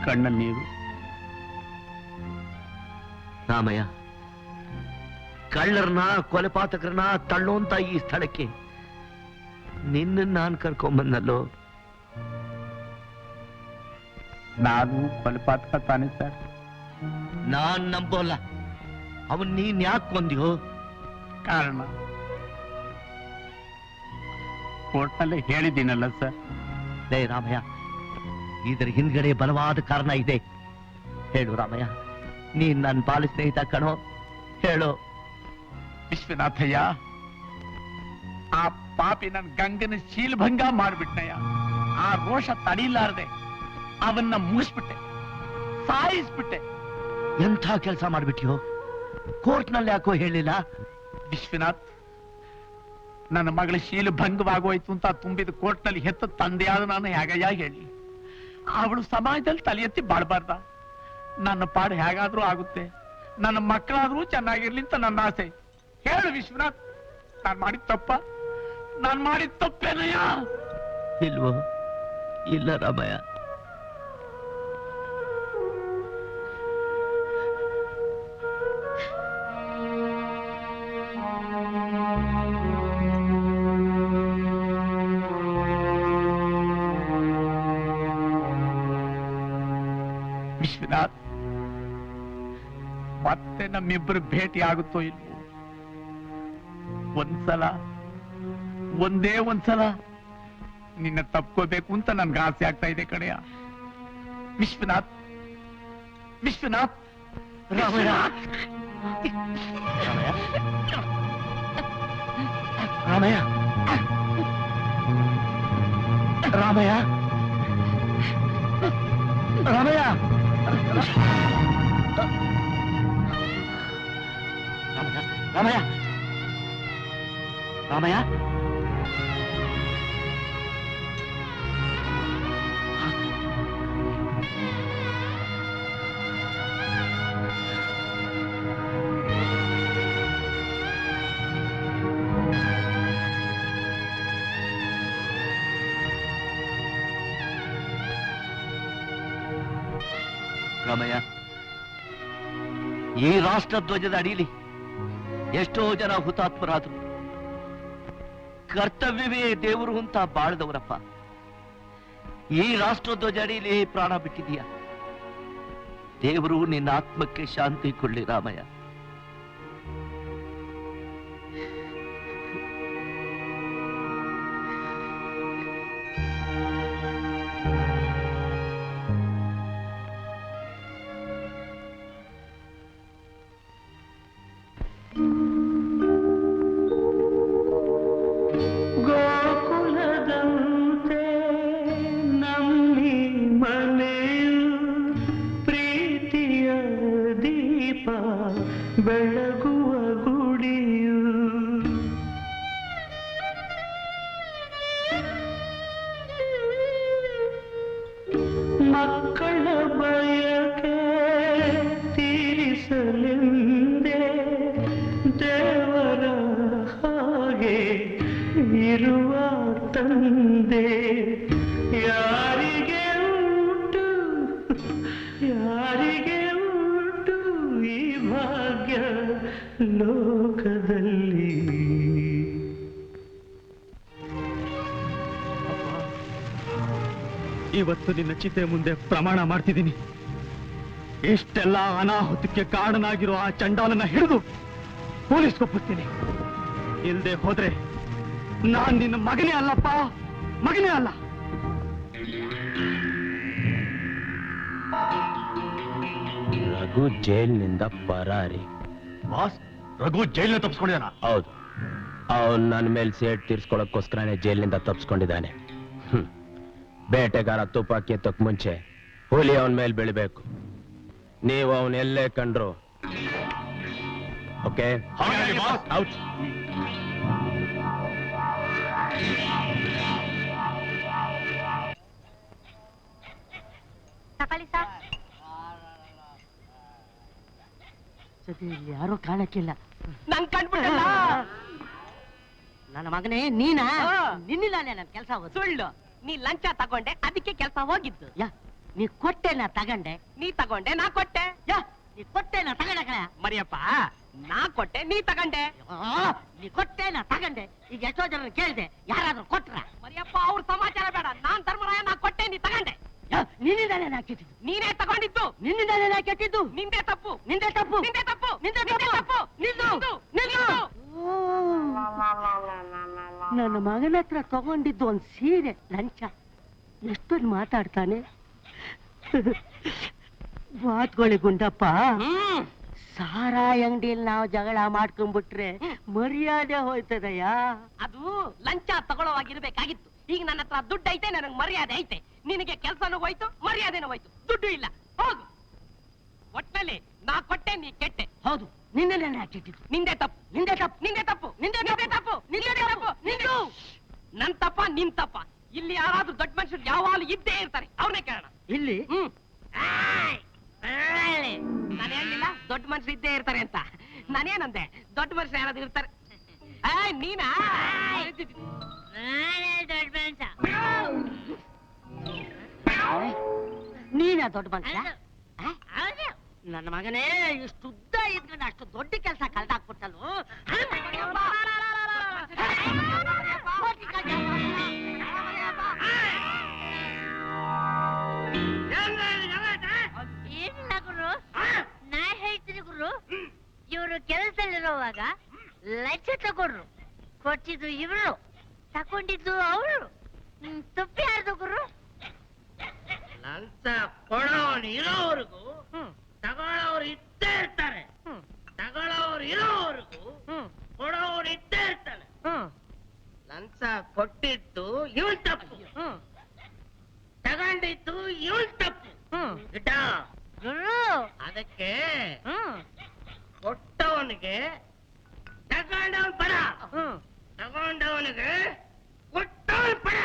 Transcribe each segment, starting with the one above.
ಕಣ್ಣಲ್ಲಿ ನೀರು. ರಾಮಯ್ಯ, ಕಳ್ಳರನ್ನ ಕೊಲೆಪಾತಕರನ್ನ ತಳ್ಳೋಂತ ಈ ಸ್ಥಳಕ್ಕೆ ನಿನ್ನ ನಾನು ಕರ್ಕೊಂಬಂದಲ್ಲೋ. ನಾನು ಕೊಲೆಪಾತಕ ತಾನೆ ಸರ್? ನಾನ್ ನಂಬೋಲ್ಲ. ಅವನ್ ನೀನ್ ಯಾಕೆ ಕೊಂದ್ಯೋ? ಕಾರಣ ಕೋರ್ಟ್ನಲ್ಲೇ ಹೇಳಿದ್ದೀನಲ್ಲ ಸರ್. ಲೇ ರಾಮಯ್ಯ, ಇದರ ಹಿಂದ್ಗಡೆ ಬಲವಾದ ಕಾರಣ ಇದೆ. ಹೇಳು ರಾಮಯ್ಯ, ನೀನ್ ನನ್ನ ಬಾಲ ಸ್ನೇಹಿತ ಕಣೋ, ಹೇಳು. ವಿಶ್ವನಾಥಯ್ಯ, ಆ ಪಾಪಿ ನನ್ ಗಂಗನ ಶೀಲಭಂಗ ಮಾಡ್ಬಿಟ್ನಯ್ಯ. ಆ ರೋಷ ತಡೀಲಾರ್ದೆ ಅವನ್ನ ಮುಗಿಸ್ಬಿಟ್ಟೆ, ಸಾಯಿಸ್ಬಿಟ್ಟೆ. ಎಂಥ ಕೆಲಸ ಮಾಡ್ಬಿಟ್ಟಿಯೋ? ಕೋರ್ಟ್ನಲ್ಲಿ ಯಾಕೋ ಹೇಳಿಲ್ಲ? ವಿಶ್ವನಾಥ್, ನನ್ನ ಮಗಳ ಶೀಲಭಂಗವಾಗೋಯ್ತು ಅಂತ ತುಂಬಿದ ಕೋರ್ಟ್ನಲ್ಲಿ ಹೆತ್ತ ತಂದೆಯಾದ ನಾನು ಹೇಗಯ್ಯ ಹೇಳಿ? ಅವಳು ಸಮಾಜದಲ್ಲಿ ತಲೆ ಎತ್ತಿ ಬಾಳ್ಬಾರ್ದ? ನನ್ನ ಪಾಡು ಹೇಗಾದ್ರೂ ಆಗುತ್ತೆ, ನನ್ನ ಮಕ್ಕಳಾದ್ರೂ ಚೆನ್ನಾಗಿರ್ಲಿ ಅಂತ ನನ್ನ ಆಸೆ. ಹೇಳು ವಿಶ್ವನಾಥ್, ನಾನ್ ಮಾಡಿದ ತಪ್ಪೇನಯ್ಯ? ಇಲ್ವೋ? ಇಲ್ಲ ರಾಮಯ್ಯ. ವಿಶ್ವನಾಥ್, ಮತ್ತೆ ನಮ್ಮಿಬ್ಬರು ಭೇಟಿ ಆಗುತ್ತೋ ಇಲ್ವೋ? ಒಂದೇ ಒಂದ್ಸಲ ನಿನ್ನ ತಪ್ಕೋಬೇಕು ಅಂತ ನನ್ಗೆ ಆಸೆ ಆಗ್ತಾ ಇದೆ ಕಡೆಯ. ವಿಶ್ವನಾಥ್, ವಿಶ್ವನಾಥ್, ರಾಮಯ್ಯ, ರಾಮಯ್ಯ, ರಾಮಯ್ಯ, ರಾಮಯ್ಯ, ರಾಮಯ್ಯ, ರಾಮಯ್ಯ, ರಾಮಯ್ಯ, ಈ ರಾಷ್ಟ್ರಧ್ವಜದ ಅಡಿಯಲ್ಲಿ ಎಷ್ಟೋ ಜನ ಹುತಾತ್ಮರಾದ್ರು. ಕರ್ತವ್ಯವೇ ದೇವರು ಅಂತ ಬಾಳ್ದವರಪ್ಪ. ಈ ರಾಷ್ಟ್ರಧ್ವಜ ಅಡಿಯಲ್ಲಿ ಪ್ರಾಣ ಬಿಟ್ಟಿದೀಯ. ದೇವರು ನಿನ್ನ ಆತ್ಮಕ್ಕೆ ಶಾಂತಿ ಕೊಡ್ಲಿ ರಾಮಯ್ಯ. ಬೆಳಗುವ ಗುಡಿಯು ಮಕ್ಕಳ ಬಯಕೆ ತೀರಿಸಲೆಂದೇ ದೇವರ ಹಾಗೆ ಇರುವ ತಂದೆ ಯಾರಿಗೆ ಉಂಟು, ಯಾರಿಗೆ ಉಂಟು ಈ ಭಾಗ್ಯ ಲೋಕದಲ್ಲಿ? ಇವತ್ತು ನಿನ್ನ ಚಿತೆ ಮುಂದೆ ಪ್ರಮಾಣ ಮಾಡ್ತಿದ್ದೀನಿ. ಇಷ್ಟೆಲ್ಲ ಅನಾಹುತಕ್ಕೆ ಕಾರಣನಾಗಿರೋ ಆ ಚಂಡಾಲನ ಹಿಡಿದು ಪೊಲೀಸ್ಗೊಪ್ಪಿಸ್ತೀನಿ. ಇಲ್ದೆ ಹೋದ್ರೆ ನಾನ್ ನಿನ್ನ ಮಗನೇ ಅಲ್ಲಪ್ಪ, ಮಗನೇ ಅಲ್ಲ. ರಘು ಜೈಲ್ನಿಂದ ಪರಾರಿ. ಬಾಸ್, ರಘು ಜೈಲ್ನ ತಪ್ಪಿಸ್ಕೊಂಡಿದ್ದಾನ? ಹೌದು, ಅವನ್ ನನ್ನ ಮೇಲೆ ಸೇಡ್ ತೀರ್ಸ್ಕೊಳಕ್ಕೋಸ್ಕರನೇ ಜೈಲಿನಿಂದ ತಪ್ಪಿಸ್ಕೊಂಡಿದ್ದಾನೆ. ಬೇಟೆಗಾರ ತುಪಾಕಿ ಎತ್ತಕ್ ಮುಂಚೆ ಹುಲಿ ಅವನ ಮೇಲೆ ಬೆಳಿಬೇಕು. ನೀವು ಅವನ್ ಎಲ್ಲೇ ಕಂಡ್ರು ಓಕೆ ಔಟ್. ಯಾರು ಕಾಣಕ್ಕಿಲ್ಲ. ನನ್ ಕಂಡ್ಬಿಟ್ಟಲ್ಲ. ನನ್ನ ಮಗನೇ ನೀನಾ? ನಿನ್ನಿಲ್ಲ ನನ್ ಕೆಲಸ. ಸುಳ್ಳು, ನೀ ಲಂಚ ತಗೊಂಡೆ, ಅದಕ್ಕೆ ಕೆಲಸ ಹೋಗಿದ್ದು. ನೀ ಕೊಟ್ಟೆ ನಾ ತಗಂಡೆ. ನೀ ತಗೊಂಡೆ ನಾ ಕೊಟ್ಟೆ. ಯಾ, ನೀ ಕೊಟ್ಟೆ ನಾ ತಗಂಡೆ ಕಣ. ಮರಿಯಪ್ಪ, ನಾ ಕೊಟ್ಟೆ ನೀ ತಗೊಂಡೆ. ನೀ ಕೊಟ್ಟೆ ನಾ ತಗಂಡೆ. ಈಗ ಎಷ್ಟೋ ಜನ ಕೇಳ್ದೆ, ಯಾರಾದ್ರೂ ಕೊಟ್ರ? ಮರಿಯಪ್ಪ, ಅವ್ರ ಸಮಾಚಾರ ಬೇಡ. ನಾನ್ ಧರ್ಮರಾಯ, ನಾ ಕೊಟ್ಟೆ ನೀ ತಗೊಂಡೆ. ನಿನ್ನಿಂದಾನೇ ನಾ ಕೆಟ್ಟಿದ್ದು. ನೀನೇ ತಗೊಂಡಿದ್ದು. ನಿನ್ನಿಂದಾನೇ ನಾ ಕೆಟ್ಟಿದ್ದು. ನಿಂದೆ ತಪ್ಪು. ನಿಂದೆ ತಪ್ಪು. ನಿಂದೆ ತಪ್ಪು. ನಿಂದೆ ನಿಂದೆ ತಪ್ಪು. ತಪ್ಪು. ನಿಲ್ಲು. ನಿಲ್ಲು. ನನ್ನ ಮಗನ ಹತ್ರ ತಗೊಂಡಿದ್ದು ಒಂದ್ ಸೀರೆ ಲಂಚ. ಎಷ್ಟೊಂದು ಮಾತಾಡ್ತಾನೆ. ಮಾತ್ಕೊಳ್ಳಿ ಗುಂಡಪ್ಪ. ಸಾರಾಯಿ ಅಂಗಡಿಯಲ್ಲಿ ನಾವು ಜಗಳ ಮಾಡ್ಕೊಂಡ್ಬಿಟ್ರೆ ಮರ್ಯಾದೆ ಹೋಯ್ತದಯ್ಯ. ಅದು ಲಂಚ ತಗೊಳ್ಳೋವಾಗಿರ್ಬೇಕಾಗಿತ್ತು. ಈಗ ನನ್ನ ಹತ್ರ ದುಡ್ಡು ಐತೆ, ನನಗೆ ಮರ್ಯಾದೆ ಐತೆ. ನಿನಗೆ ಕೆಲಸನೂ ಹೋಯ್ತು, ಮರ್ಯಾದೆನೂ ಹೋಯ್ತು, ದುಡ್ಡು ಇಲ್ಲ. ಹೋಗು. ಒಟ್ನಲ್ಲಿ ನಾ ಕೊಟ್ಟೆ, ನೀ ಕೆಟ್ಟೆ. ಹೌದು, ನಿನ್ನೆ ನಾನು ಕೆಟ್ಟಿದ್ದು. ನಿಂದೆ ತಪ್ಪು. ನಿಂದೆ ತಪ್ಪು. ನಿಂದೆ ತಪ್ಪು. ನಿಂದೆ ನಿಂದೆ ತಪ್ಪು. ನಿಂದೆ ತಪ್ಪು. ನಿಂದು. ನನ್ ತಪ್ಪ, ನಿನ್ ತಪ್ಪ. ಇಲ್ಲಿ ಯಾರಾದ್ರೂ ದೊಡ್ಡ ಮನುಷ್ಯರು ಯಾವಾಗಲೂ ಇದ್ದೇ ಇರ್ತಾರೆ. ಅವ್ರನ್ನೇ ಕೇಳೋಣ. ಇಲ್ಲಿ ನಾನು ಹೇಳಿಲ್ಲ ದೊಡ್ಡ ಮನುಷ್ಯರು ಇದ್ದೇ ಇರ್ತಾರೆ ಅಂತ. ನಾನೇನಂದೆ, ದೊಡ್ಡ ಮನುಷ್ಯರು ಯಾರಾದ್ರೂ ಇರ್ತಾರೆ. ನೀನಾ? ನೀನಾ ದೊಡ್ಡ ಮನುಷ್ಯ? ನನ್ನ ಮಗನೇ, ಇಷ್ಟು ಉದ್ದ ಇದ್ಕೊಂಡು ಅಷ್ಟು ದೊಡ್ಡ ಕೆಲಸ ಕಲ್ತಾಕ್ಬಿಟ್ಟಲ್ವ? ಏನಿಲ್ಲ ಗುರು, ನಾ ಹೇಳ್ತೀನಿ ಗುರು. ಇವರು ಕೆಲಸದಲ್ಲಿರುವಾಗ ಲಂಚ ತಗೊಂಡ್ರು. ಕೊಟ್ಟಿದ್ದು ಇವರು, ತಗೊಂಡಿದ್ದು ಅವರು. ತುಪ್ಪಿ ಯಾರ್ದು ಗುರು? ಲಂಚ ಕೊಡೋರು ಇರೋವರೆಗೂ ತಗೊಳ್ಳೋರು ಇದ್ದೇ ಇರ್ತಾರೆ. ತಗೊಳ್ಳೋರು ಇರೋವರೆಗೂ ಕೊಡೋರು ಇದ್ದೇ ಇರ್ತಾನೆ. ಲಂಚ ಕೊಟ್ಟಿದ್ದು ಇವನ್ ತಪ್ಪು, ತಗೊಂಡಿದ್ದು ಇವನ್ ತಪ್ಪು. ಗಿಡ್ಡ, ಗುರು ಅದಕ್ಕೆ ಕೊಟ್ಟವನಿಗೆ ತಗೊಂಡವನ್ ಪಡ, ತಗೊಂಡವನಿಗೆ ಕೊಟ್ಟವನ್ ಪಡ.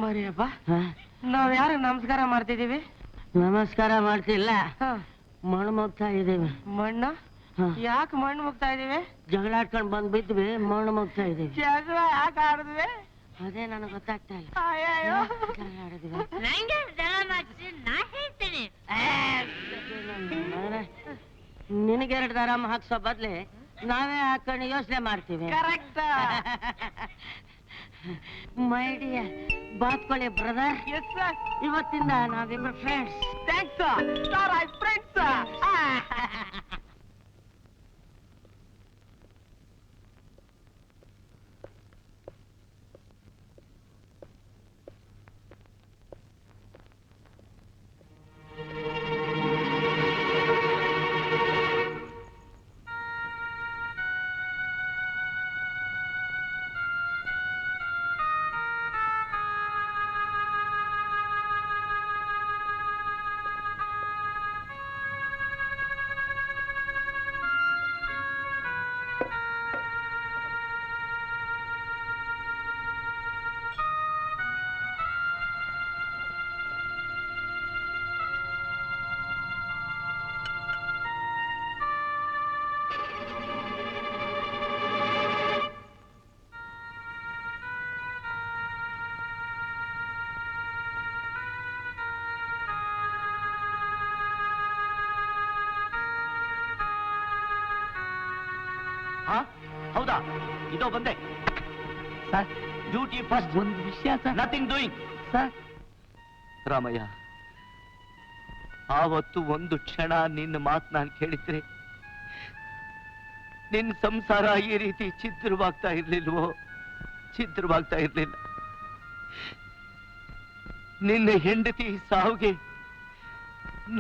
ಮರಿಯಪ್ಪ, ನಾವ್ ಯಾರು ನಮಸ್ಕಾರ ಮಾಡ್ತಿದೀವಿ? ನಮಸ್ಕಾರ ಮಾಡ್ತಿಲ್ಲ, ಮಣ್ಣು ಮುಗ್ತಾ ಇದೀವಿ. ಮಣ್ಣ? ಯಾಕೆ ಮಣ್ಣು ಮುಗ್ತಾ ಇದೀವಿ? ಜಗಳ ಆಡ್ಕೊಂಡ್ ಬಂದ್ ಬಿದ್ವಿ, ಮಣ್ಣು ಮುಗ್ತಾ ಇದೀವಿ. ಜಗಳ ಯಾಕೆ ಆಡಿದ್ವಿ? ಅದೇ ನನಗೆ ಗೊತ್ತಾಗ್ತಾ ಇಲ್ಲ. ಅಯ್ಯಯ್ಯೋ. ಜಗಳ ಆಡಿದ್ವಿ. ನಂಗೆ ಜಗಳ ಮಾಡ್ಸಿ, ನಾ ಹೇಳ್ತೀನಿ. ನಿನಗೆ 2 ದಾರಾಮ ಹಾಕ್ಸೋ ಬದ್ಲೆ ನಾವೇ ಹಾಕೊಂಡು ಯೋಚನೆ ಮಾಡ್ತೀವಿ. ಕರೆಕ್ಟ್. ಮೈ ಡಿಯರ್ ಬಾತ್ಕೊಳ್ಳಿ ಬ್ರದರ್, ಎಸ್ ಸರ್. ಇವತ್ತಿಂದ ನಾವಿಬ್ರು friends. Thanks sir, I friends. ಹೌದಾ? ಇದೋ ಬಂದೆ ಸರ್. Duty first. ಒಂದು ವಿಷಯ sir. Nothing doing sir, Ramayya, ಆವತ್ತು ಒಂದು ಕ್ಷಣ ನಿನ್ನ ಮಾತು ನಾನು ಕೇಳಿದ್ರೆ ನಿನ್ನ ಸಂಸಾರ ಈ ರೀತಿ ಛಿದ್ರವಾಗ್ತಾ ಇರ್ಲಿಲ್ವೋ? ಛಿದ್ರವಾಗ್ತಾ ಇರ್ಲಿಲ್ಲ. ನಿನ್ನ ಹೆಂಡತಿ ಸಾವಿಗೆ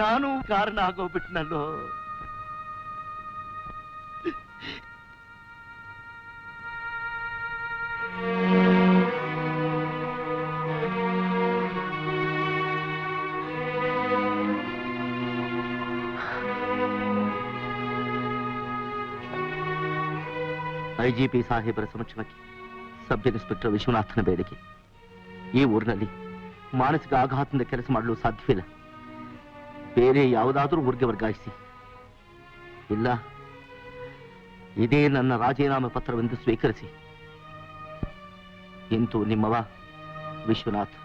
ನಾನು ಕಾರಣ ಆಗೋಗ್ಬಿಟ್ನಲ್ಲೋ. IGP ಸಾಹೇಬರ ಸಮಕ್ಷಮಕ್ಕೆ ಸಬ್ ಇನ್ಸ್ಪೆಕ್ಟರ್ ವಿಶ್ವನಾಥನ ಬೇಡಿಕೆ. ಈ ಊರಿನಲ್ಲಿ ಮಾನಸಿಕ ಆಘಾತದಿಂದ ಕೆಲಸ ಮಾಡಲು ಸಾಧ್ಯವಿಲ್ಲ. ಬೇರೆ ಯಾವುದಾದ್ರೂ ಊರಿಗೆ ವರ್ಗಾಯಿಸಿ. ಇಲ್ಲ, ಇದೇ ನನ್ನ ರಾಜೀನಾಮೆ ಪತ್ರವೆಂದು ಸ್ವೀಕರಿಸಿ. ಇಂತೂ ನಿಮ್ಮವ ವಿಶ್ವನಾಥ್.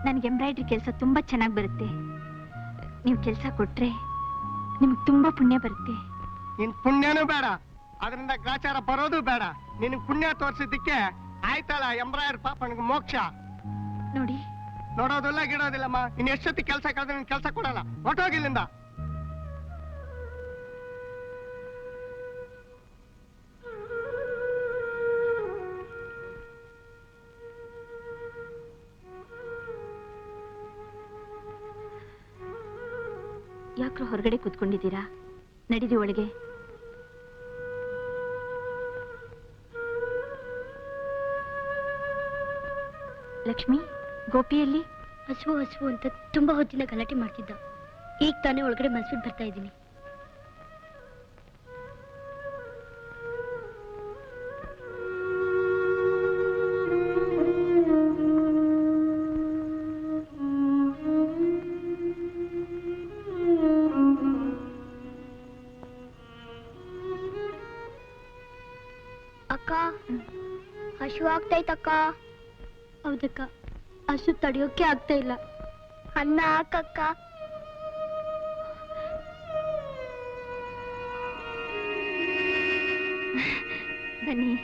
ನನಗೆ ಎಂಬ್ರಾಯ್ಡ್ರಿ ಕೆಲಸ ತುಂಬಾ ಚೆನ್ನಾಗಿ ಬರುತ್ತೆ. ನೀವು ಕೆಲಸ ಕೊಟ್ರೆ ನಿಮ್ಗೆ ತುಂಬಾ ಪುಣ್ಯ ಬರುತ್ತೆ. ನಿನ್ ಪುಣ್ಯನೂ ಬೇಡ, ಅದರಿಂದ ಗ್ರಾಚಾರ ಬರೋದು ಬೇಡ. ನಿನ್ ಪುಣ್ಯ ತೋರ್ಸಿದ್ದಕ್ಕೆ ಆಯ್ತಲ್ಲ ಎಂಬ್ರಾಯರ್ ಪಾಪನಿಗೆ ಮೋಕ್ಷ. ನೋಡಿ, ನೋಡೋದಿಲ್ಲ ಗಿಡೋದಿಲ್ಲಮ್ಮ. ಇನ್ ಎಷ್ಟೊತ್ತಿ ಕೆಲಸ ಕಳೆದ್ರೆ ನಿನ್ ಕೆಲಸ ಕೊಡಲ್ಲ. ಹೊಟ್ಟೋಗಿಲ್ಲಿಂದ. ಯಾಕ್ರೋ ಹೊರಗಡೆ ಕೂತ್ಕೊಂಡಿದ್ದೀರಾ? ನಡೀರಿ ಒಳಗೆ. ಲಕ್ಷ್ಮಿ, ಗೋಪಿಯಲ್ಲಿ ಹಸುವು ಹಸುವು ಅಂತ ತುಂಬಾ ಹೊತ್ತಿನ ಗಲಾಟೆ ಮಾಡ್ತಿದ್ದ. ಈಗ ತಾನೇ ಒಳಗಡೆ ಮನ್ಸ್ಬಿಟ್ಟು ಬರ್ತಾ ಇದ್ದೀನಿ. ಅಕ್ಕ, ಹಸು ಆಗ್ತೈತಕ್ಕ. ಹೌದಕ್ಕ, ಹಸು ತಡೆಯೋಕೆ ಆಗ್ತಾ ಇಲ್ಲ. ಅನ್ನ ಹಾಕಕ್ಕ. ಬನ್ನಿ.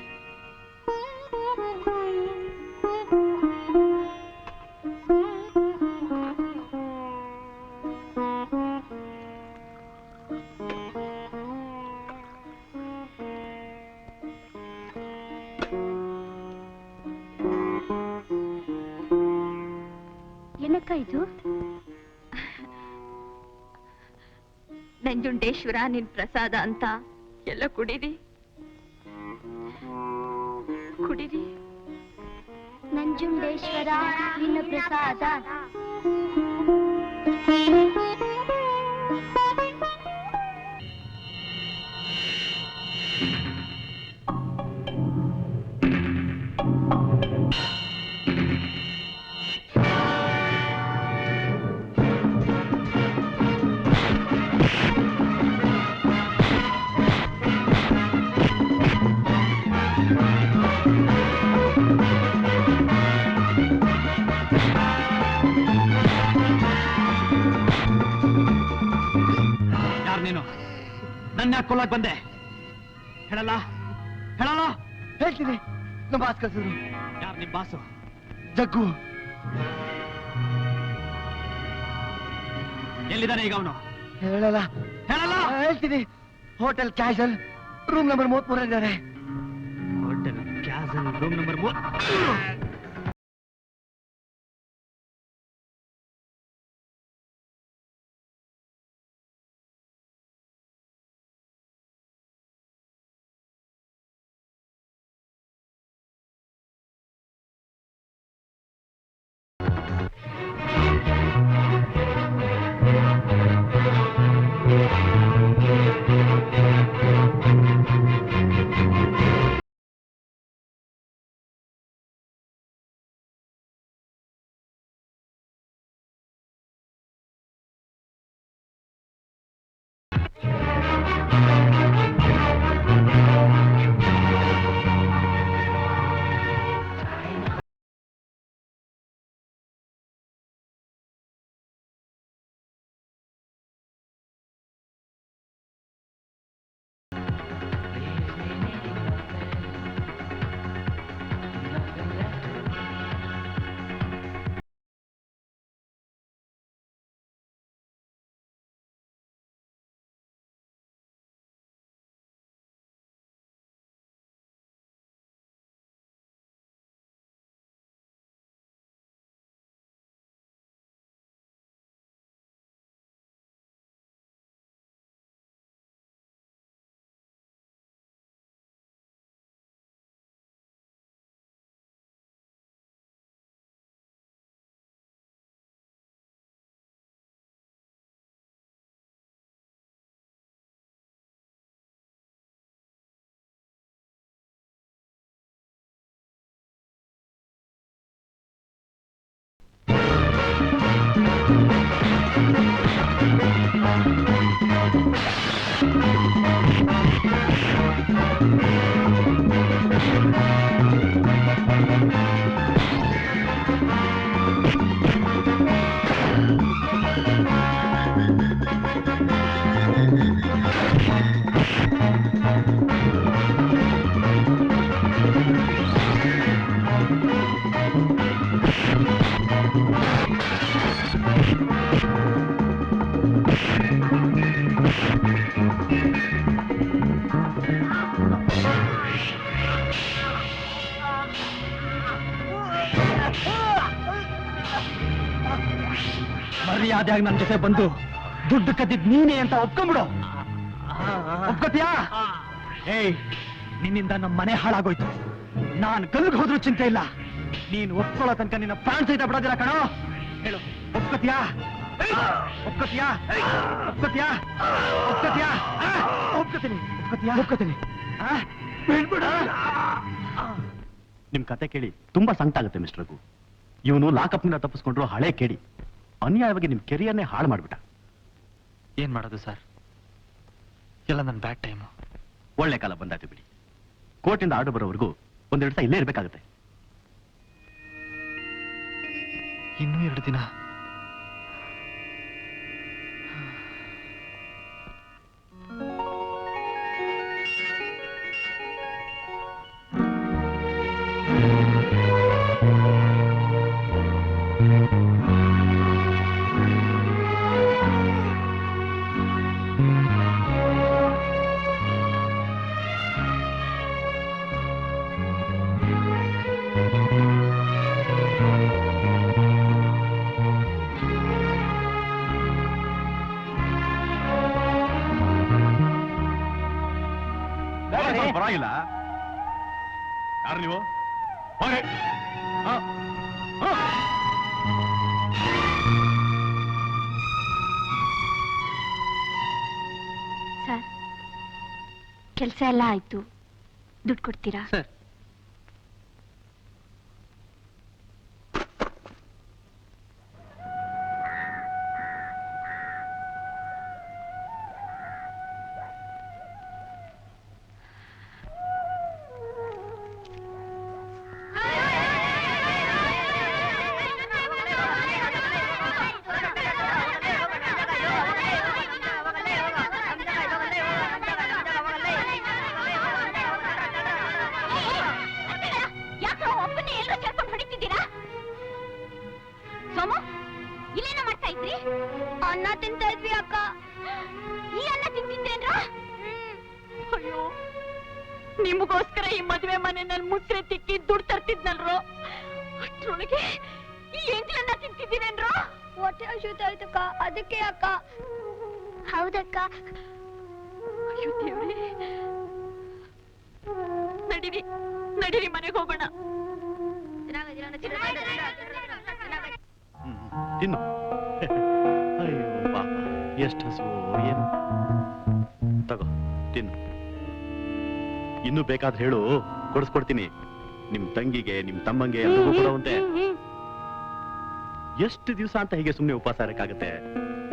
ಏನಕ್ಕ ಇದು? ನಂಜುಂಡೇಶ್ವರ ನಿನ್ ಪ್ರಸಾದ ಅಂತ ಎಲ್ಲ ಕುಡೀರಿ. ಕುಡೀರಿ. ನಂಜುಂಡೇಶ್ವರ ನಿನ್ನ ಪ್ರಸಾದ. ಯಾರು ನೀನು? ನನ್ನ ಯಾಕೆ ಕೊಲ್ಲಕ್ ಬಂದೆ? ಹೇಳಲ್ಲ, ಹೇಳಲ್ಲ. ಹೇಳ್ತೀನಿ. ನಮ್ಮ ಬಾಸ್ ಕಳ್ಸಿದ್ರು. ಯಾರು ನಿಮ್ ಬಾಸು? ಜಗ್ಗು. ಎಲ್ಲಿದ್ದಾನೆ ಈಗ ಅವನು? ಹೇಳಲ್ಲ. ಹೇಳಲ್ಲ. ಹೇಳ್ತೀನಿ. ಹೋಟೆಲ್ ಕ್ಯಾಶಲ್ ರೂಮ್ ನಂಬರ್ 33 ಇದ್ದಾರೆ. Hotel castle room number 3. ಮರ್ಯಾದೆಯಾಗಿ ನನ್ನ ಜೊತೆ ಬಂದು ದುಡ್ಡು ಕದ್ದಿದ್ ನೀನೇ ಅಂತ ಒಪ್ಕೊಂಬಿಡು. ಒಪ್ಕೋತೀಯಾ? ಏಯ್, ನಿನ್ನಿಂದ ನಮ್ಮ ಮನೆ ಹಾಳಾಗೋಯ್ತು. ನಾನ್ ಗಲ್ಗೆ ಹೋದ್ರೂ ಚಿಂತೆ ಇಲ್ಲ. ನೀನು ಒಪ್ಕೊಳ್ಳೋ ತನಕ ನಿನ್ನ ಪ್ರಾಣ ಸಹಿತ ಬಿಡೋದಿಲ್ಲ ಕಣೋ. ಹೇಳು, ಒಪ್ಕೋತೀಯಾ? ಒಪ್ಕೋತೀಯಾ? ಒಪ್ಕೋತೀಯಾ? ಒಪ್ಕೋತೀಯಾ? ಒಪ್ಕೋತೀನಿ, ಒಪ್ಕೋತೀಯಾ? ಒಪ್ಕೋತೀನಿ. ಬಿಡ್ಬಿಡ. ನಿಮ್ ಕತೆ ಕೇಳಿ ತುಂಬಾ ಸಂಕಟ ಆಗುತ್ತೆ ಮಿಸ್ಟರ್ ರಘು. ಇವನು ಲಾಕಪ್ನಿಂದ ತಪ್ಪಿಸ್ಕೊಂಡ್ರು ಹಳೆ ಕೇಳಿ ಅನ್ಯಾಯವಾಗಿ ನಿಮ್ ಕೆರಿಯರ್ನೇ ಹಾಳು ಮಾಡ್ಬಿಟ್ಟ. ಏನ್ ಮಾಡೋದು ಸರ್, ಎಲ್ಲ ನನ್ನ ಬ್ಯಾಡ್ ಟೈಮು. ಒಳ್ಳೆ ಕಾಲ ಬಂದಾಯ್ತು ಬಿಡಿ. ಕೋರ್ಟಿಂದ ಆರ್ಡರ್ ಬರೋವರೆಗೂ ಒಂದೆರಡು ದಿವಸ ಇಲ್ಲೇ ಇರ್ಬೇಕಾಗತ್ತೆ. ಇನ್ನೂ 2 ದಿನ. ಪರವಾಗಿಲ್ಲ. ಯಾರು ನೀವು? ಹೋಗಿ. ಸರ್, ಕೆಲಸ ಎಲ್ಲ ಆಯ್ತು, ದುಡ್ಡು ಕೊಡ್ತೀರಾ? ಸರ್, ಅನ್ನ ತಿಂತಾ ಇದ್ವಿ ಅಕ್ಕ. ಈ ಅನ್ನ ತಿಂತಿದ್ದೇನ್ರ? ಅಯ್ಯೋ, ನಿಮಗೋಸ್ಕರ ಈ ಮದುವೆ ಮನೆಯಲ್ಲಿ ಮುಸ್ರೆ ತಿಕ್ಕಿ ದುಡ್ಡು ತರ್ತಿದ್ನಲ್ರೋ, ಅಷ್ಟ್ರೊಳಗೆ ಈ ಎಂಟ್ಲನ್ನ ತಿಂತಿದ್ದೀನೇನ್ರೋ? ಹೊಟ್ಟೆ ಹಸಿತಾಯ್ತಕ್ಕ, ಅದಕ್ಕೆ ಅಕ್ಕ. ಹೌದಕ್ಕ. ಅಯ್ಯೋ ದೇವ್ರೇ, ನಡೀರಿ ನಡೀರಿ, ಮನೆಗೆ ಹೋಗೋಣ. ತಿನ್ನು. ಅಯ್ಯೋ ಪಾಪ, ಎಷ್ಟು ಹಸಿವು ಏನು. ತಗೋ ತಿನ್ನು. ಇನ್ನೂ ಬೇಕಾದ್ರೆ ಹೇಳು, ಕೊಡಿಸ್ಕೊಡ್ತೀನಿ. ನಿಮ್ ತಂಗಿಗೆ, ನಿಮ್ ತಮ್ಮಂಗೆ ಎಲ್ರಿಗೂ ಕೊಡುವಂತೆ. ಎಷ್ಟು ದಿವಸ ಅಂತ ಹೀಗೆ ಸುಮ್ಮನೆ ಉಪವಾಸ ಇರಕ್ಕಾಗತ್ತೆ?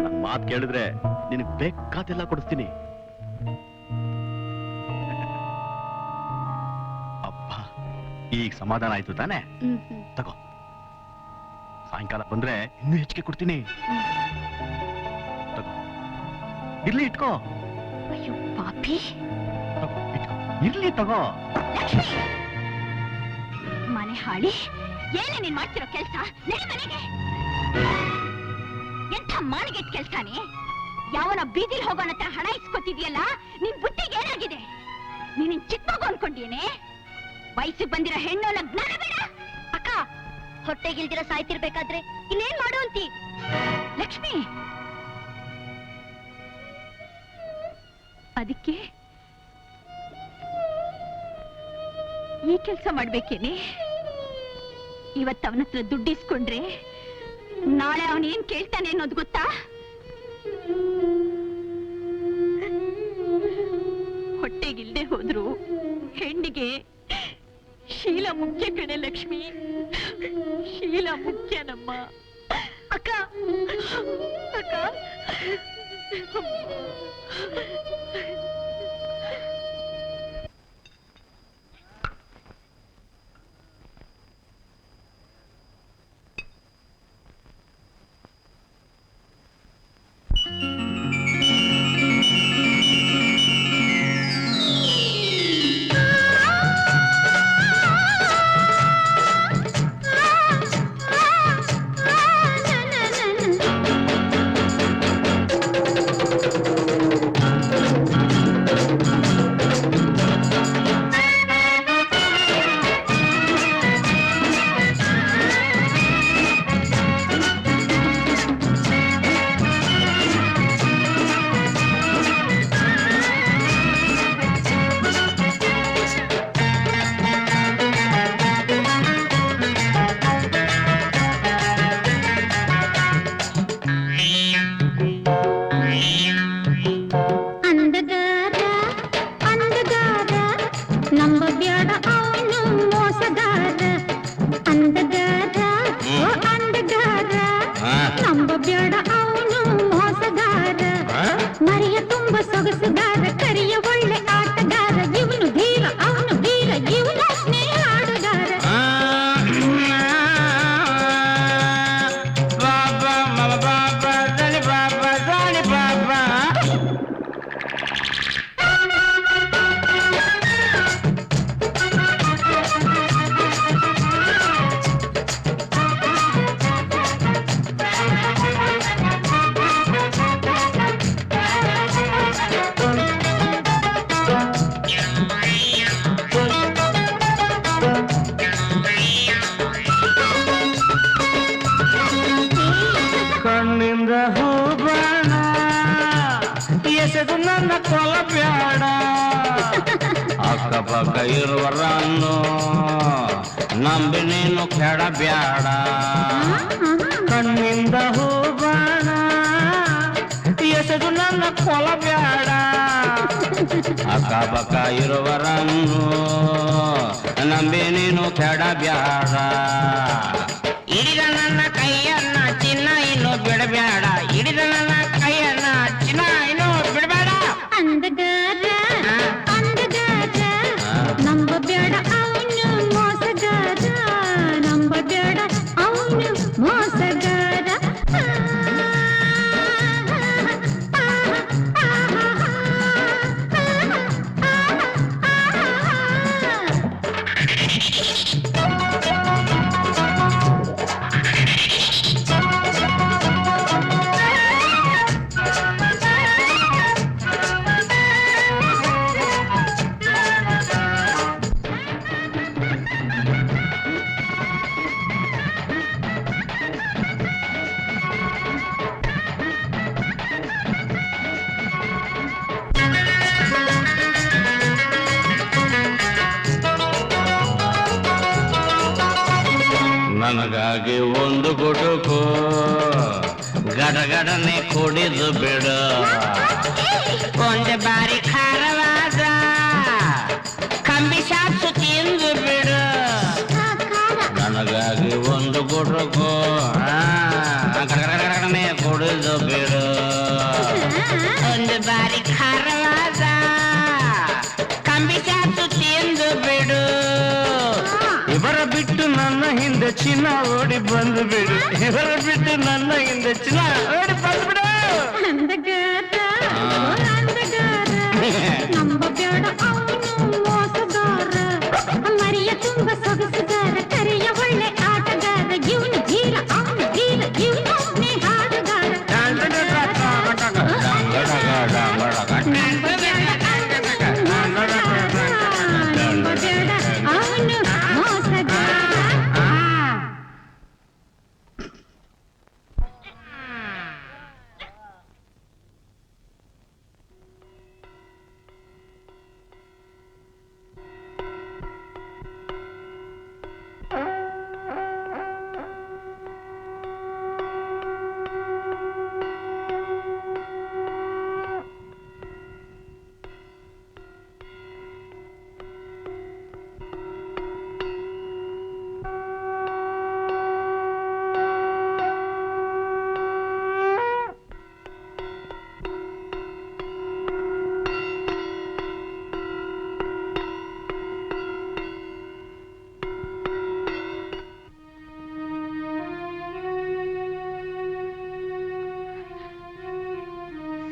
ನನ್ ಮಾತು ಕೇಳಿದ್ರೆ ನಿನಗ್ ಬೇಕಾದೆಲ್ಲ ಕೊಡಿಸ್ತೀನಿ. ಅಪ್ಪ, ಈಗ ಸಮಾಧಾನ ಆಯ್ತು ತಾನೆ? ತಗೋ, ಸಾಯಂಕಾಲ ಬಂದ್ರೆ ಇನ್ನೂ ಹೆಚ್ಚಿಗೆ ಕೊಡ್ತೀನಿ. ತಗೋ, ಇರ್ಲಿ, ಇಟ್ಕೋ. ಅಯ್ಯೋ ಪಾಪಿ, ತಗೋ, ಇಟ್ಕೋ, ಇರ್ಲಿ, ತಗೋ. ಮನೆ ಹಾಳಿ, ಏನೇ ನೀನ್ ಮಾಡ್ತಿರೋ ಕೆಲ್ಸ? ನಡಿ ಮನೆಗೆ. ಎಂಥ ಮಾನಿಗೆಟ್ ಕೆಲ್ಸಾನೆ? ಯಾವನ ಬೀದಿಲ್ ಹೋಗೋನ ಹತ್ರ ಹಣ ಇಸ್ಕೊತಿದ್ಯಲ್ಲ, ನಿನ್ ಬುದ್ಧಿಗೆ ಏನಾಗಿದೆ? ನೀನ್ ಚಿಕ್ಕ ಮಗು ಅನ್ಕೊಂಡೇನೆ? ವಯಸ್ಸಿಗೆ ಬಂದಿರೋ ಹೆಣ್ಣು ಜ್ಞಾನ ಬೇಡ? ಅಕ್ಕ, ಹೊಟ್ಟೆಗಿಲ್ದಿರ ಸಾಯ್ತಿರ್ಬೇಕಾದ್ರೆ ಇನ್ನೇನ್ ಮಾಡು ಅಂತಿ? ಲಕ್ಷ್ಮಿ, ಅದಕ್ಕೆ ಈ ಕೆಲಸ ಮಾಡ್ಬೇಕೇನೆ? ಇವತ್ತು ಅವನ ಹತ್ರ ದುಡ್ಡು ಇಸ್ಕೊಂಡ್ರೆ ನಾಳೆ ಅವನೇನ್ ಕೇಳ್ತಾನೆ ಅನ್ನೋದು ಗೊತ್ತಾ? ಹೊಟ್ಟೆಗಿಲ್ದೆ ಹೋದ್ರು ಹೆಣ್ಣಿಗೆ ಶೀಲ ಮುಖ್ಯ ಕಣೆ ಲಕ್ಷ್ಮಿ, ಶೀಲ ಮುಖ್ಯ ನಮ್ಮ. ಅಕ್ಕ, ಅಕ್ಕ, ನಂಬಬ್ಯಾಡ ಅವನು ಮೋಸಗಾರ ಅಂದಗಾರ ಓ ಅಂದಗಾರ ನಂಬಬ್ಯಾಡ ಅವನು ಮೋಸಗಾರ ಮರಿಯ ತುಂಬ ಸೊಗಸುಗಾರ ಕರಿಯ ಒಳ್ಳೆ ಆಟಗಾರ ಇವನು ಧೀರ ಅವನು ವೀರ ಇವನು ಸ್ನೇಹ ಆಡುಗಾರ ಕಣ್ಣಿಂದ ಹೋಗೋಣ ಎಸೆದು ನನ್ನ ಕೊಲಬ್ಯಾಡ ಅಕ್ಕಪಕ್ಕ ಇರುವರನ್ನು ನಂಬಿ ನೀನು ಕೆಡಬ್ಯಾಡ ಕಣ್ಣಿಂದ ಹೋಗೋಣ ಎಸೆದು ನನ್ನ ಕೊಲಬ್ಯಾಡ ಅಕ್ಕಪಕ್ಕ ಇರುವರನ್ನು ನಂಬಿ ನೀನು ಕೆಡಬ್ಯಾಡ ಹಿಡಿದ ನನ್ನ ಕೈಯನ್ನ ಚಿನ್ನ ಇನ್ನು ಬಿಡಬೇಡ ಹಿಡಿದ ನನ್ನ ಕೈಯನ್ನ ಚಿನ್ನ ಇನ್ನು ಬಿಡಬೇಡ ಅಂದಗಾರ ಅಂದಗಾರ ನಂಬಬ್ಯಾಡ ಅವನು ಮೋಸಗಾರ ನಂಬಬ್ಯಾಡ ಅವನು ಮೋಸಗಾರ ನನಗಾಗಿ ಒಂದು ಗುಡುಕು ಗಡಗಡನೆ ಕುಡಿದು ಬಿಡು ಒಂದು ಬಾರಿ ಖಾರವಾದ ಕಂಬಿ ಸಾಸು ತಿಂದು ಬಿಡು ನನಗಾಗಿ ಒಂದು ಗುಡುಕು ಗಡಗಡನೆ ಕುಡಿದು ಬಿಡು ಒಂದು ಬಾರಿ ಖಾರವಾದ ಕಂಬಿ ಸಾಸು ತಿಂದು ಬಿಡು ಇವರ ಬಿಟ್ಟು ನನ್ನ ಹಿಂದೆ ಚಿನ್ನ ಓಡಿ ಬಂದು ಬಿಡು ಇವರ ಬಿಟ್ಟು ನನ್ನ ಹಿಂದೆ ಚಿನ್ನ ಓಡಿ ಬಂದು ಬಿಡು ಅಂದಗಾರ ಅಂದಗಾರ ನಂಬಬ್ಯಾಡ ಅವನು ಮೋಸಗಾರ ಮರಿಯ ತುಂಬ ಸೊಗಸುಗಾರ ಕರಿಯ ಒಳ್ಳೆ ಆಟಗಾರ ಇವನು ಧೀರ ಅವನು ಧೀರ ಇವನು ಸ್ನೇಹ ಆಡುಗಾರ ನಂಬಬ್ಯಾಡ ಅವನು ಮೋಸಗಾರ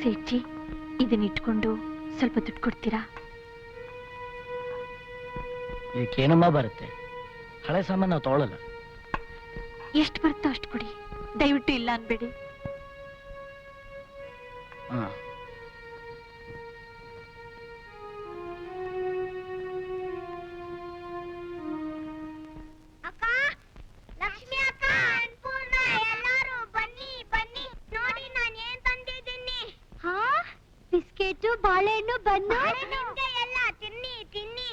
ಸೇಠಿ ಇದನ್ನಿಟ್ಕೊಂಡು ಸ್ವಲ್ಪ ದುಡ್ಡು ಕೊಡ್ತೀರಾ? ಇದಕ್ಕೇನಮ್ಮ ಬರುತ್ತೆ, ಹಳೆ ಸಾಮಾನು ನಾವು ತಗೊಳ್ಳಲ್ಲ. ಎಷ್ಟು ಬರುತ್ತೋ ಅಷ್ಟು ಕೊಡಿ, ದಯವಿಟ್ಟು ಇಲ್ಲ ಅನ್ಬೇಡಿ. ಬಿಸ್ಕೆಟು, ಬಾಳೆಹಣ್ಣು, ಬನ್ನು ಎಲ್ಲ ತಿನ್ನಿ ತಿನ್ನಿ.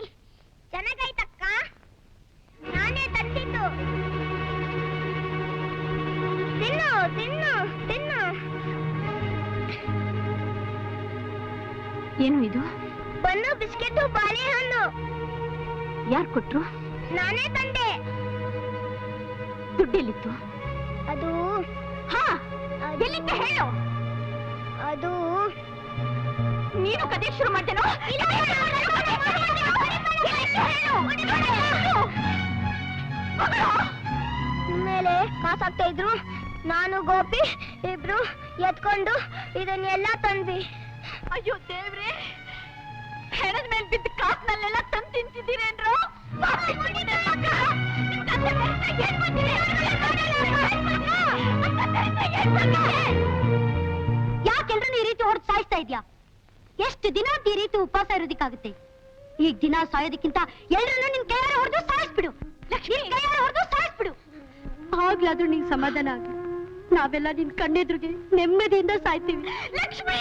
ಚೆನ್ನಾಗೈತಕ್ಕ, ನಾನೇ ತಂದಿದ್ದು. ತಿನ್ನು ತಿನ್ನು ತಿನ್ನು. ಏನು ಇದು? ಬನ್ನು, ಬಿಸ್ಕೆಟು, ಬಾಳೆಹಣ್ಣು. ಯಾರು ಕೊಟ್ರು? ನಾನೇ ತಂದೆ. ದುಡ್ಡೆಲ್ಲಿತ್ತು? ಅದು ಹಾ, ಎಲ್ಲಿಂದ ಹೇಳು. ಅದು ನೀನು ಕತೆ ಶುರು ಮಾಡ್ತೇನೋ? ಮೇಲೆ ಕಾಸಾಗ್ತಾ ಇದ್ರು. ನಾನು ಗೋಪಿ ಇಬ್ರು ಎತ್ಕೊಂಡು ಇದನ್ನೆಲ್ಲ ತಂದ್ವಿ. ಅಯ್ಯೋ ದೇವ್ರೆ, ಹೆಣದ ಮೇಲೆ ಬಿದ್ದ ಕಾಸ್ನಲ್ಲೆಲ್ಲ ತಂದು ತಿಂತಿದ್ದೀರೇನ್ರು? ಯಾಕೆಲ್ರೂ ಈ ರೀತಿ ಹೊಡೆದು ಸಾಯಿಸ್ತಾ ಇದ್ಯಾ? ಎಷ್ಟು ದಿನ ಅಂತ ಈ ರೀತಿ ಉಪವಾಸ ಇರೋದಿಕ್ಕಾಗುತ್ತೆ? ಈಗ ದಿನ ಸಾಯೋದಕ್ಕಿಂತ ಎಲ್ಲರನ್ನೂ ನಿನ್ ಕೈಯಾರ ಹೊಡೆದು ಸಾಯಿಸ್ಬಿಡು. ಲಕ್ಷ್ಮಿ, ಕೈಯಾರ ಹೊಡೆದು ಸಾಯಿಸ್ಬಿಡು. ಆಗ್ಲಾದ್ರೂ ನಿಂಗೆ ಸಮಾಧಾನ ಆಗ. ನಾವೆಲ್ಲ ನಿನ್ ಕಣ್ಣೆದ್ರಿಗೆ ನೆಮ್ಮದಿಯಿಂದ ಸಾಯ್ತೀವಿ. ಲಕ್ಷ್ಮಿ,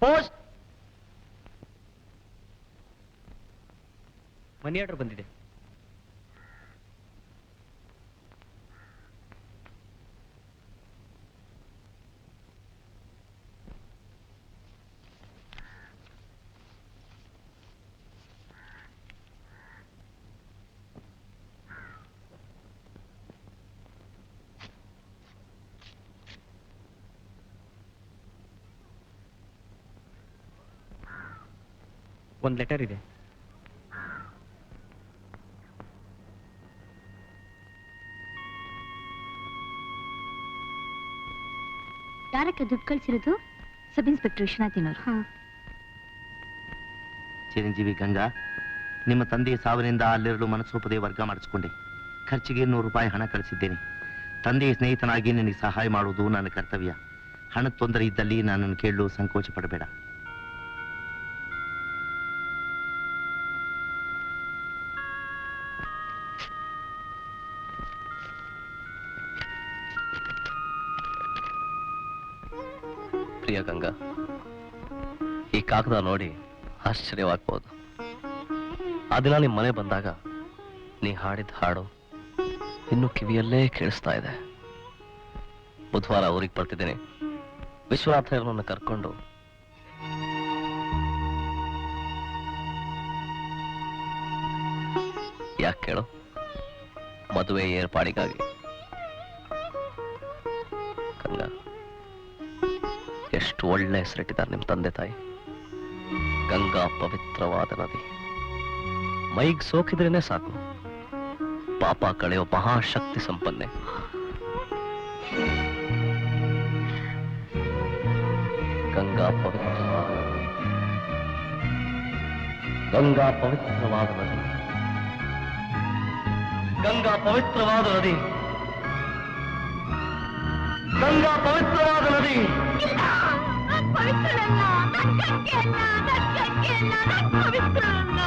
ಪೋಸ್ಟ್ ಮನಿ ಆರ್ಡರ್ ಬಂದಿದೆ. ಒಂದು ಲೆಟರ್ ಇದೆ. ಯಾರಕ್ಕೆ ದುಡ್ಡು ಕಳ್ಸಿರೋದು? ಸಬ್ ಇನ್ಸ್ಪೆಕ್ಟರ್ ವಿಶ್ವನಾಥಿನವರು. ಚಿರಂಜೀವಿ ಗಂಗಾ, ನಿಮ್ಮ ತಂದೆಯ ಸಾವಿನಿಂದ ಅಲ್ಲೆರಡು ಮನಸ್ಸೋಪದೆ ವರ್ಗ ಮಾಡಿಸ್ಕೊಂಡೆ. ಖರ್ಚಿಗೆ 100 ರೂಪಾಯಿ ಹಣ ಕಳಿಸಿದ್ದೇನೆ. ತಂದೆಯ ಸ್ನೇಹಿತನಾಗಿ ನಿನಗೆ ಸಹಾಯ ಮಾಡುವುದು ನನ್ನ ಕರ್ತವ್ಯ. ಹಣದ ತೊಂದರೆ ಇದ್ದಲ್ಲಿ ನನ್ನನ್ನು ಕೇಳಲು ಸಂಕೋಚ ಪಡಬೇಡ. ಪ್ರಿಯ ಗಂಗಾ, ಈ ಕಾಗದ ನೋಡಿ ಆಶ್ಚರ್ಯವಾಗ್ಬೋದು. ಆ ದಿನ ನಿಮ್ಮ ಮನೆ ಬಂದಾಗ ನೀ ಹಾಡಿದ ಹಾಡು ಇನ್ನು ಕಿವಿಯಲ್ಲೇ ಕೇಳಿಸ್ತಾ ಇದೆ. ಬುಧವಾರ ಊರಿಗೆ ಬರ್ತಿದ್ದೇನೆ. ವಿಶ್ವನಾಥರನ್ನ ಕರ್ಕೊಂಡು ಯಾಕೆ ಕೇಳು, ಮದುವೆ ಏರ್ಪಾಡಿಗಾಗಿ. ಗಂಗಾ, ಎಷ್ಟು ಒಳ್ಳೆ ಹೆಸರಿಟ್ಟಿದ್ದಾರೆ ನಿಮ್ಮ ತಂದೆ ತಾಯಿ. ಗಂಗಾ ಪವಿತ್ರವಾದ ನದಿ. ಮೈಗ್ ಸೋಕಿದ್ರೇನೆ ಸಾಕು, ಪಾಪ ಕಳೆಯೋ ಮಹಾಶಕ್ತಿ ಸಂಪನ್ನೆ. ಗಂಗಾ ಪವಿತ್ರವಾದ ನದಿ. ಗಂಗಾ ಪವಿತ್ರವಾದ ನದಿ. ಗಂಗಾ ಪವಿತ್ರವಾದ ನದಿ. ಗಂಗಾ ಪವಿತ್ರವಾದ ನದಿ. ಪವಿತ್ರನಲ್ಲ, ನನ್ನ ಗಂಗೆ ಅಲ್ಲ, ನನ್ನ ಗಂಗೆ ಅಲ್ಲ, ನನ್ನ ಪವಿತ್ರನಲ್ಲ.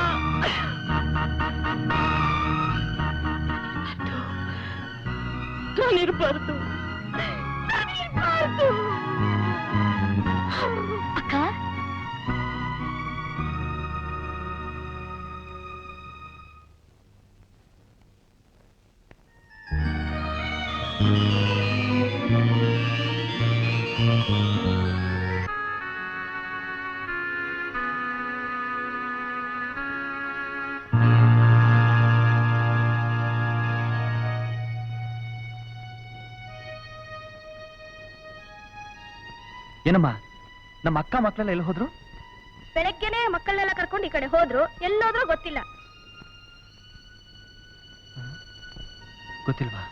ನಾನಿರ್ಬಾರ್ದು, ನಾನಿರ್ಬಾರ್ದು. ಅಕ್ಕ, ಏನಮ್ಮ, ನಮ್ಮ ಅಕ್ಕ ಮಕ್ಕಳೆಲ್ಲ ಎಲ್ಲಿ ಹೋದ್ರು? ಬೆಳಗ್ಗೆನೆ ಮಕ್ಕಳನ್ನೆಲ್ಲ ಕರ್ಕೊಂಡು ಈ ಕಡೆ ಹೋದ್ರು. ಎಲ್ಲೋದ್ರೂ ಗೊತ್ತಿಲ್ಲ. ಗೊತ್ತಿಲ್ವಾ?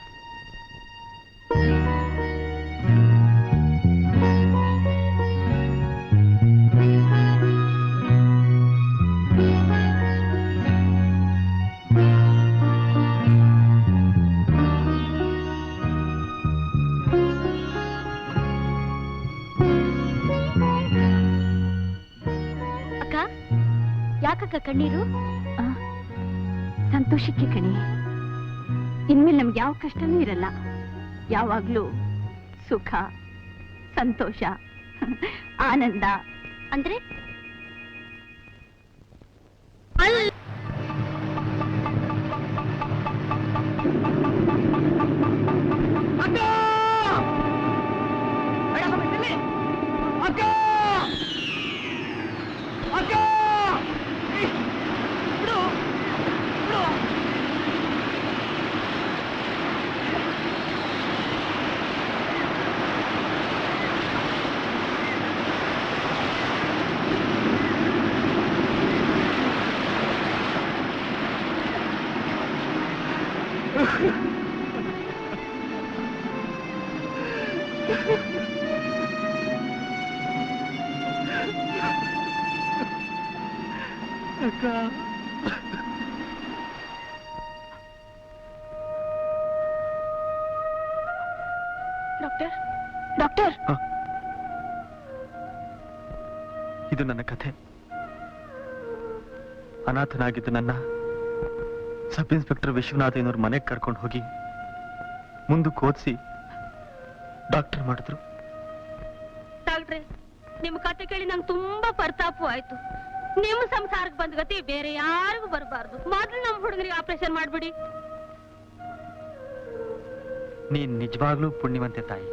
ಯಾಕಕ್ಕ ಕಣ್ಣೀರು? ಸಂತೋಷಕ್ಕೆ ಕಣಿ. ಇನ್ಮೇಲೆ ನಮ್ಗೆ ಯಾವ ಕಷ್ಟನೂ ಇರಲ್ಲ. ಯಾವಾಗ್ಲೂ ಸುಖ, ಸಂತೋಷ, ಆನಂದ. ಅಂದ್ರೆ ಅಕ್ಕ. ಡಾಕ್ಟರ್ ಡಾಕ್ಟರ್ ಇದು ನನ್ನ ಕಥೆ. ಅನಾಥನಾಗಿದ್ದ ನನ್ನ ಸಬ್ ಇನ್ಸ್ಪೆಕ್ಟರ್ ವಿಶ್ವನಾಥಯ್ಯನವ್ರ ಮನೆಗೆ ಕರ್ಕೊಂಡು ಹೋಗಿ ಮುಂದಕ್ಕೆ ಓದಿಸಿ ಡಾಕ್ಟರ್ ಮಾಡಿದ್ರು. ಡಾಕ್ಟ್ರೆ, ನಿಮ್ ಕತೆ ಕೇಳಿ ನಂಗೆ ತುಂಬಾ ಪರಿತಾಪ ಆಯ್ತು. ನಿಮ್ಮ ಸಂಸಾರಕ್ಕೆ ಬಂದ ಗತಿ ಬೇರೆ ಯಾರಿಗೂ ಬರಬಾರ್ದು. ಮೊದಲು ನಮ್ಮ ಹುಡುಗರಿಗೆ ಆಪರೇಷನ್ ಮಾಡ್ಬಿಡಿ. ನೀನ್ ನಿಜವಾಗ್ಲೂ ಪುಣ್ಯವಂತೆ ತಾಯಿ.